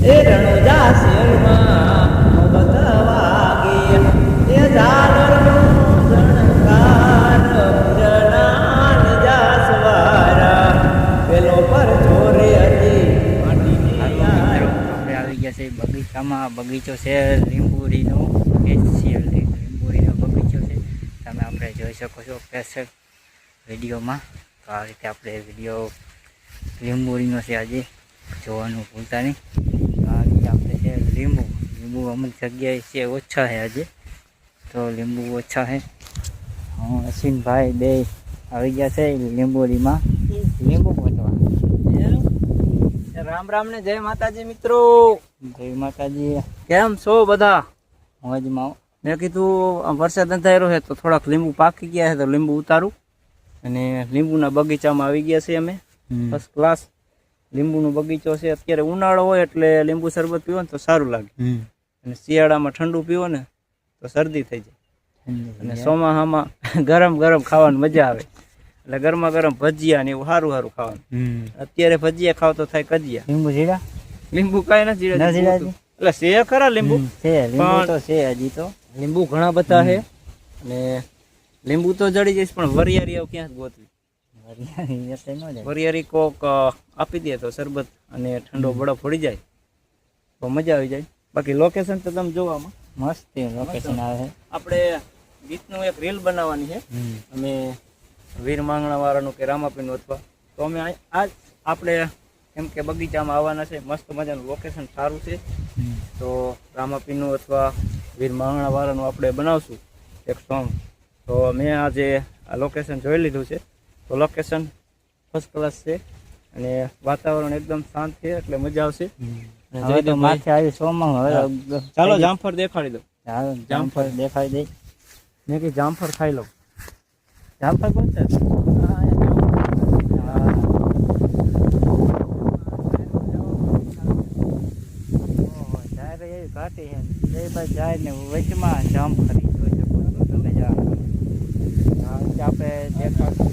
એ રણુજા શેરમાં મોહબ્બત વાગે એ ઝાલરનો ઝણકાર પીરના નેજા સવારા પેલો પર ચોરે હજી માટીને યાર. આપણે આવી ગયા છે બગીચામાં. બગીચો છે લીંબુડીનો સ્પેશિયલ લીંબુડીનો બગીચો છે. તમે આપણે જોઈ શકો છો સ્પેશિયલ વિડીયોમાં. તો આ રીતે આપણે વિડીયો લીંબુડીનો છે આજે જોવાનું ભૂલતા નહીં. આ રીતે આપણે છે લીંબુ અમુક જગ્યાએ છે ઓછા છે આજે, તો લીંબુ ઓછા છે. હું અશ્વિનભાઈ બે આવી ગયા છે લીંબુડીમાં લીંબુ પહોંચવા. રામ રામ ને જય માતાજી મિત્રો. જય માતાજી. કેમ છો બધા? મોજમાં. મેં કીધું વરસાદ અંધારો છે તો થોડાક લીંબુ પાકી ગયા છે તો લીંબુ ઉતારું. અને લીંબુના બગીચામાં આવી ગયા છે અમે. ફર્સ્ટ ક્લાસ લીંબુનો બગીચો છે. અત્યારે ઉનાળો હોય એટલે લીંબુ શરબત પીવો ને તો સારું લાગે, અને શિયાળામાં ઠંડુ પીવો ને તો શરદી થઈ જાય. અને ચોમાસામાં ગરમ ગરમ ખાવાની મજા આવે, એટલે ગરમા ગરમ ભજીયા ને એવું સારું સારું ખાવાનું. અત્યારે ભજીયા ખાવ તો થાય કજિયા. લીંબુ જીરા? લીંબુ કઈ નથી જીરા, એટલે છે ખરા લીંબુ તો છે હજી તો. લીંબુ ઘણા બધા છે, અને લીંબુ તો જડી જઈશ પણ વરિયાળી આવું ક્યાં ગોતવી? વરિયાળી કોક આપી દે તો શરબત અને ઠંડો બરફ પડી જાય તો મજા આવી જાય. બાકી લોકેશન તો તમે જોવામાં મસ્ત લોકેશન આવે છે. આપણે ગીતનું એક રીલ બનાવવાની છે, અમે વીર માંગણા વાળાનું કે રામાપીનું અથવા તો અમે આજ આપણે એમ કે બગીચામાં આવવાના છે. મસ્ત મજાનું લોકેશન સારું છે, તો રામાપીનું અથવા વીર માંગણા વાળાનું આપણે બનાવશું એક સોંગ. તો મેં આજે આ લોકેશન જોઈ લીધું છે, તો લોકેશન ફર્સ્ટ ક્લાસ છે અને વાતાવરણ એકદમ શાંત છે એટલે મજા આવશે. માથે આવી સોમાં હવે ચાલો જામફળ દેખાડી દો. જામફળ દેખાડી દે. મેં કે જામફળ ખાઈ લો. જામફળ કોણ છે? ઘાટી છે બે બાજુ જાય ને વચમાં જામફળી જોઈ શકો છો તમે. આપણે દેખાડશું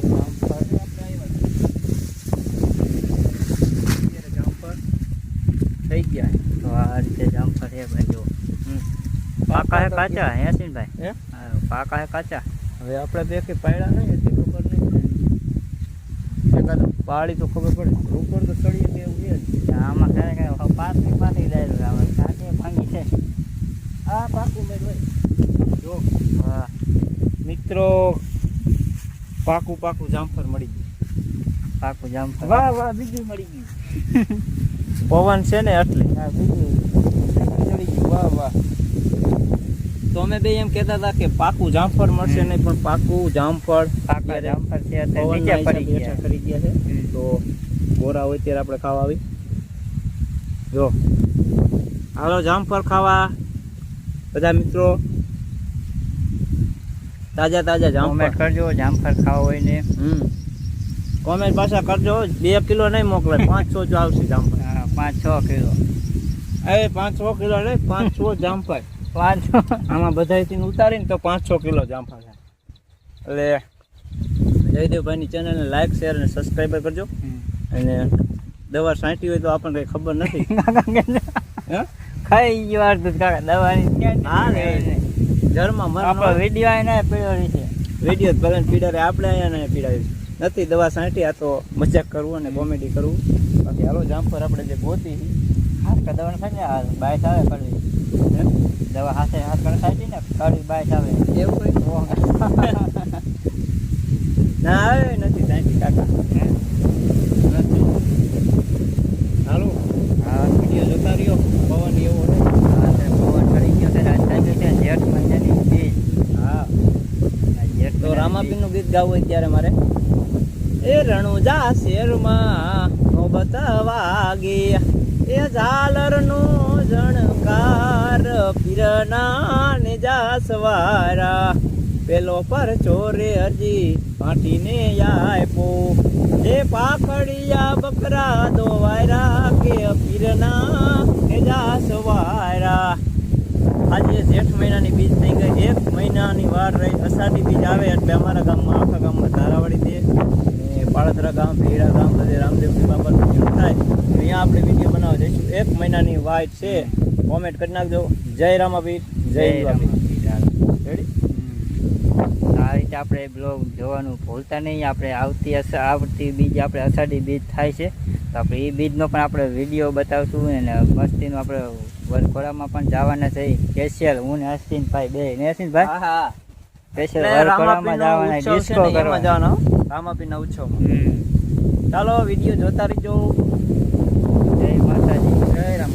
જામફળ થઈ ગયા. તો આ રીતે જામફળ છે ભાઈ. જો પાકા હે કાચા હે ભાઈ? પાકા હે કાચા? હવે આપણે બે કે પાયડા નહીં એટલી ખબર નહીં. એકાદ પાડી તો ખબર પડે, ઉપર તો ચડીએ તો એવું છે. આમાં ખરેખર પાછી પાછી જાય આમાં કાંઠે ભાંગી છે. આ પાકું મેં ભાઈ જો. હા મિત્રો, પાકું પાકું જામફળ મળી ગયું. પાકું જામફળ. વાહ વાહ, બીજું મળી ગયું. પવન છે ને એટલે બીજું ચડી ગયું. વાહ વાહ. તો અમે બે એમ કહેતા હતા કે પાકું જામફળ મળશે નહીં, પણ પાકું જામફળ પાકા જામફળ છે પવન નીચે પડી ગયા. કરી ગયા છે. તો ગોરા હોય ત્યારે આપણે ખાવા આવી. જો હાલો જામફળ ખાવા બધા મિત્રો. તાજા તાજા જામફળ કોમેન્ટ કરજો જામફળ ખાવા હોય ને. કોમેન્ટ પાછા કરજો. 2 કિલો નહીં મોકલે, 500 જો આવશે જામફળ. 5-6 કિલો. એ 500 કિલો નહીં, 500 જામફળ. 500 આમાં બધાથી ઉતારીને તો 500 કિલો જામફળ છે. એટલે જયદેવભાઈની ચેનલને લાઈક શેર અને સબસ્ક્રાઈબર કરજો. અને દવા છાંટી હોય તો આપણને કઈ ખબર નથી. ખાઈ ગયો અડધું કાકા દવાની. હા ઘરમાં આપણો વિડીયો એને પીડ્યો છે. વિડીયો ભલે પીડારે, આપણે અહીંયા પીડાવી નથી. દવા છાંટી, આ તો મજાક કરવું અને કોમેડી કરવું. બાકી હાલો જામફળ આપણે જે ગોતી હાથ દવાનું ખાઈ ને બાઈસ આવે કરવી. દવા હાથે હાથ કરે ખાઈ ને કરવી બાઈસ આવે એવું કઈ ના આવે નથી છાંટી કાકા. નથી. હાલો હા, વિડીયો જોતા રહ્યો. પવન એવો ને પવન કરી ગયો છે. રાજધાની છે જેઠ મહિનાની બીજ. હા, જેઠ તો રામાપીરનું ગીત ગાવું હોય ત્યારે મારે એ રણુજા શેરમાં નોબત વાગે એ ઝાલરનો ઝણકાર પીરના નેજા સવારા પેલો પર ચોરે હજી ભાટીને આયપો એ પાખડિયા બકરા દોવાયરા કે પીરના નેજા સવારા. આજે જેઠ મહિનાની બીજ થઈ ગઈ. 1 મહિનાની વાર રહી. અષાઢી બીજ આવે એટલે અમારા ગામમાં આખા ગામમાં ધારાવાળી દે. પાળતરા ગામ ભેડા ગામ બધે રામદેવજી બાપાનું પૂજન થાય તો અહીંયા આપણે વિડીયો બનાવવા જઈશું. 1 મહિનાની વાઇટ છે. કોમેન્ટ કરી નાખજો. જય રામાપીર, જય રામાપીર. રેડી? આ રીતે આપણે બ્લોગ જોવાનું ભૂલતા નહીં. આપણે આવતી બીજ આપણે અષાઢી બીજ થાય છે તો આપણે એ બીજનો પણ આપણે વિડીયો બતાવશું અને મસ્તીનું આપણે વરઘોડામાં પણ જવાના છે સ્પેશિયલ. હું ને અશ્વિનભાઈ બે ને અશ્વિનભાઈ હા સ્પેશિયલ વરઘોડામાં જવાના ડિસ્કો કરવા જવાના રામાપીરના ઉત્સવમાં. ચાલો વિડીયો જોતા રહેજો. જય માતાજી. જય રામ.